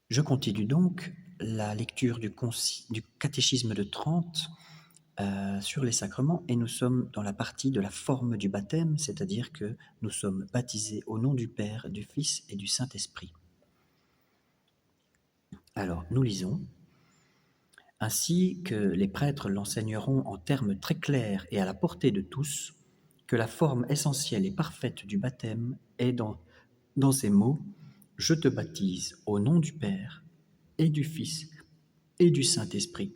Je continue donc la lecture du catéchisme de Trente sur les sacrements et nous sommes dans la partie de la forme du baptême, c'est-à-dire que nous sommes baptisés au nom du Père, du Fils et du Saint-Esprit. Alors, nous lisons. Ainsi que les prêtres l'enseigneront en termes très clairs et à la portée de tous, que la forme essentielle et parfaite du baptême est dans ces mots « Je te baptise au nom du Père et du Fils et du Saint-Esprit ».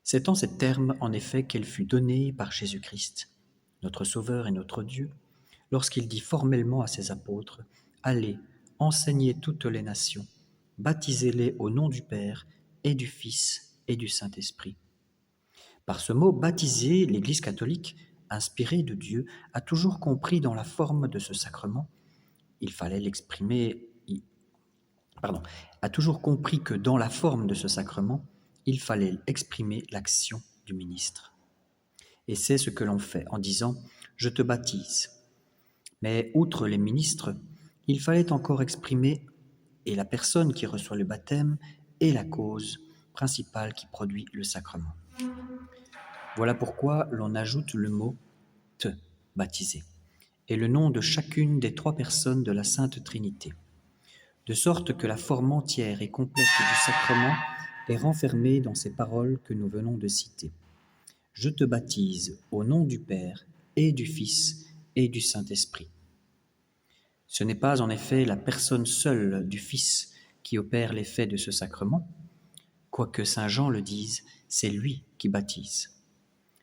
C'est en ces termes, en effet, qu'elle fut donnée par Jésus-Christ, notre Sauveur et notre Dieu, lorsqu'il dit formellement à ses apôtres « Allez, enseignez toutes les nations, baptisez-les au nom du Père et du Fils et du Saint-Esprit ». Par ce mot « baptiser », l'Église catholique, inspirée de Dieu, a toujours compris dans la forme de ce sacrement, a toujours compris que dans la forme de ce sacrement, il fallait exprimer l'action du ministre. Et c'est ce que l'on fait en disant « Je te baptise ». Mais outre les ministres, il fallait encore exprimer et la personne qui reçoit le baptême et la cause principale qui produit le sacrement. Voilà pourquoi l'on ajoute le mot « te baptiser » et le nom de chacune des trois personnes de la Sainte Trinité, de sorte que la forme entière et complète du sacrement est renfermée dans ces paroles que nous venons de citer. « Je te baptise au nom du Père et du Fils et du Saint-Esprit ». Ce n'est pas en effet la personne seule du Fils qui opère l'effet de ce sacrement, quoique saint Jean le dise, c'est lui qui baptise.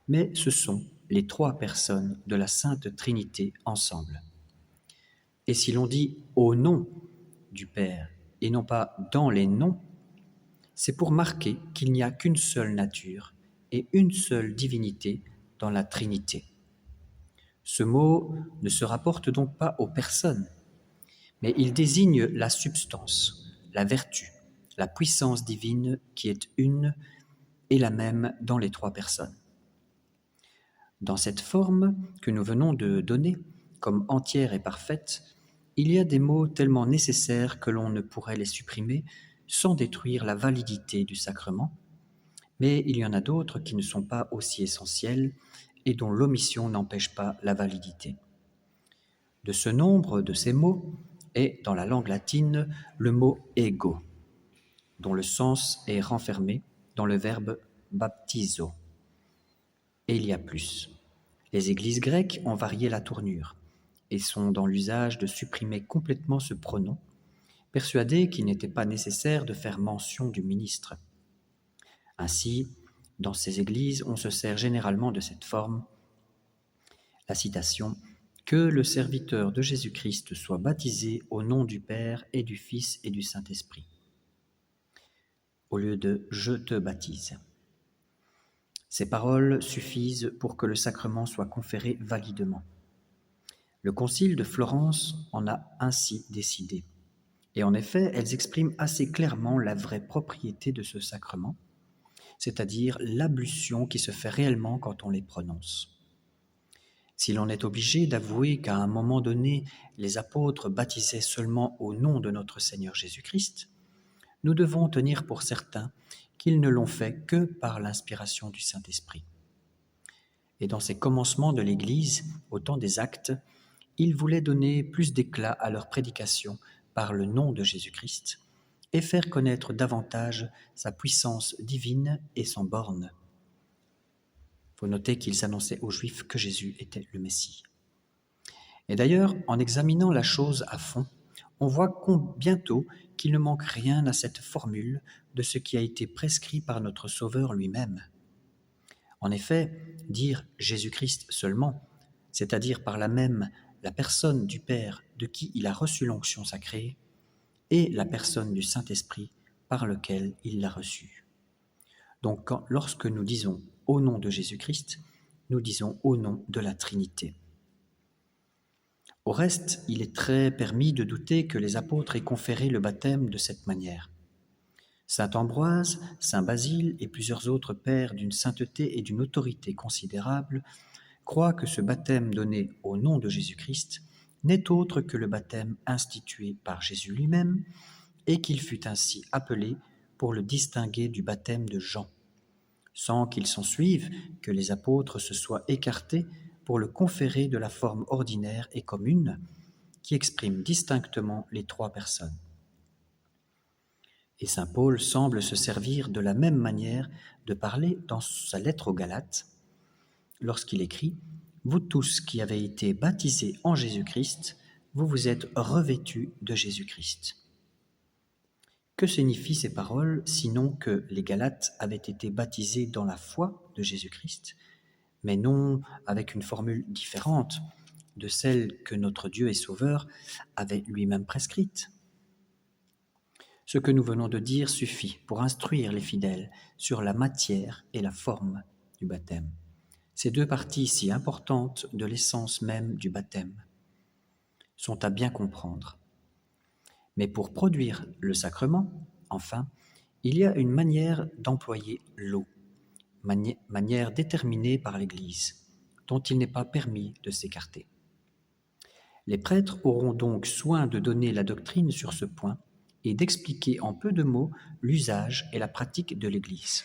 Mais ce sont les trois personnes de la Sainte Trinité ensemble. Et si l'on dit « au nom » du Père et non pas « dans les noms », c'est pour marquer qu'il n'y a qu'une seule nature et une seule divinité dans la Trinité. Ce mot ne se rapporte donc pas aux personnes, mais il désigne la substance, la vertu, la puissance divine qui est une et la même dans les trois personnes. Dans cette forme que nous venons de donner, comme entière et parfaite, il y a des mots tellement nécessaires que l'on ne pourrait les supprimer sans détruire la validité du sacrement, mais il y en a d'autres qui ne sont pas aussi essentiels et dont l'omission n'empêche pas la validité. De ce nombre de ces mots est, dans la langue latine, le mot « ego », dont le sens est renfermé dans le verbe « baptizo ». Et il y a plus. Les églises grecques ont varié la tournure et sont dans l'usage de supprimer complètement ce pronom, persuadées qu'il n'était pas nécessaire de faire mention du ministre. Ainsi, dans ces églises, on se sert généralement de cette forme, la citation « Que le serviteur de Jésus-Christ soit baptisé au nom du Père et du Fils et du Saint-Esprit », au lieu de « Je te baptise ». Ces paroles suffisent pour que le sacrement soit conféré validement. Le concile de Florence en a ainsi décidé. Et en effet, elles expriment assez clairement la vraie propriété de ce sacrement, c'est-à-dire l'ablution qui se fait réellement quand on les prononce. Si l'on est obligé d'avouer qu'à un moment donné, les apôtres baptisaient seulement au nom de notre Seigneur Jésus-Christ, nous devons tenir pour certain qu'ils ne l'ont fait que par l'inspiration du Saint-Esprit. Et dans ces commencements de l'Église, au temps des actes, ils voulaient donner plus d'éclat à leur prédication par le nom de Jésus-Christ et faire connaître davantage sa puissance divine et sans bornes. Il faut noter qu'ils annonçaient aux Juifs que Jésus était le Messie. Et d'ailleurs, en examinant la chose à fond, on voit bientôt qu'il ne manque rien à cette formule de ce qui a été prescrit par notre Sauveur lui-même. En effet, dire Jésus-Christ seulement, c'est-à-dire par là même la personne du Père de qui il a reçu l'onction sacrée, et la personne du Saint-Esprit par lequel il l'a reçue. Donc, lorsque nous disons « au nom de Jésus-Christ », nous disons « au nom de la Trinité ». Au reste, il est très permis de douter que les apôtres aient conféré le baptême de cette manière. Saint Ambroise, Saint Basile et plusieurs autres pères d'une sainteté et d'une autorité considérables croient que ce baptême donné au nom de Jésus-Christ n'est autre que le baptême institué par Jésus lui-même et qu'il fut ainsi appelé pour le distinguer du baptême de Jean, sans qu'il s'ensuive que les apôtres se soient écartés pour le conférer de la forme ordinaire et commune qui exprime distinctement les trois personnes. Et saint Paul semble se servir de la même manière de parler dans sa lettre aux Galates, lorsqu'il écrit « Vous tous qui avez été baptisés en Jésus-Christ, vous vous êtes revêtus de Jésus-Christ. » Que signifient ces paroles, sinon que les Galates avaient été baptisés dans la foi de Jésus-Christ, mais non avec une formule différente de celle que notre Dieu et Sauveur avait lui-même prescrite. Ce que nous venons de dire suffit pour instruire les fidèles sur la matière et la forme du baptême. Ces deux parties si importantes de l'essence même du baptême sont à bien comprendre. Mais pour produire le sacrement, enfin, il y a une manière d'employer l'eau, manière déterminée par l'Église, dont il n'est pas permis de s'écarter. Les prêtres auront donc soin de donner la doctrine sur ce point et d'expliquer en peu de mots l'usage et la pratique de l'Église.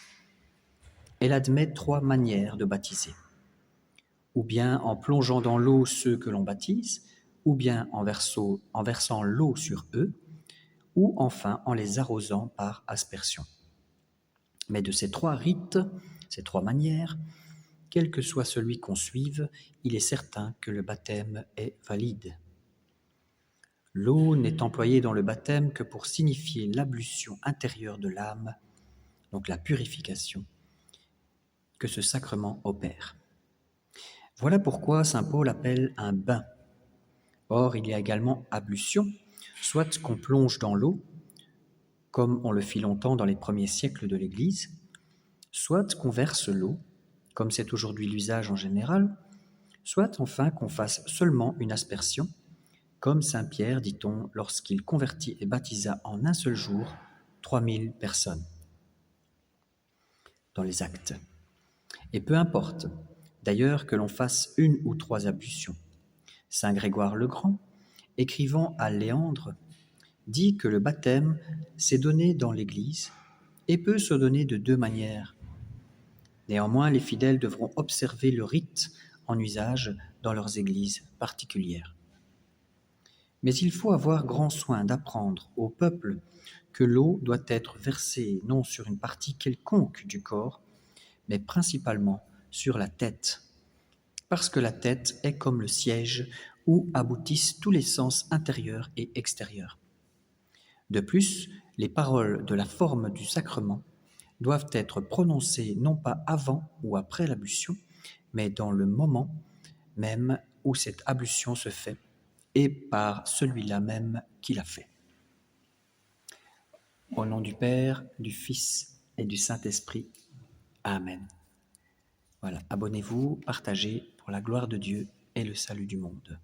Elle admet trois manières de baptiser. Ou bien en plongeant dans l'eau ceux que l'on baptise, ou bien en versant l'eau sur eux, ou enfin en les arrosant par aspersion. Mais de ces trois rites, ces trois manières, quel que soit celui qu'on suive, il est certain que le baptême est valide. L'eau n'est employée dans le baptême que pour signifier l'ablution intérieure de l'âme, donc la purification, que ce sacrement opère. Voilà pourquoi saint Paul appelle un bain. Or, il y a également ablution, soit qu'on plonge dans l'eau, comme on le fit longtemps dans les premiers siècles de l'Église, soit qu'on verse l'eau, comme c'est aujourd'hui l'usage en général, soit enfin qu'on fasse seulement une aspersion, comme saint Pierre, dit-on, lorsqu'il convertit et baptisa en un seul jour 3000 personnes dans les Actes. Et peu importe, d'ailleurs, que l'on fasse une ou trois ablutions. Saint Grégoire le Grand, écrivant à Léandre, dit que le baptême s'est donné dans l'Église et peut se donner de deux manières. Néanmoins, les fidèles devront observer le rite en usage dans leurs églises particulières. Mais il faut avoir grand soin d'apprendre au peuple que l'eau doit être versée non sur une partie quelconque du corps, mais principalement sur la tête, parce que la tête est comme le siège où aboutissent tous les sens intérieurs et extérieurs. De plus, les paroles de la forme du sacrement doivent être prononcées non pas avant ou après l'ablution, mais dans le moment même où cette ablution se fait, et par celui-là même qui l'a fait. Au nom du Père, du Fils et du Saint-Esprit. Amen. Voilà, abonnez-vous, partagez pour la gloire de Dieu et le salut du monde.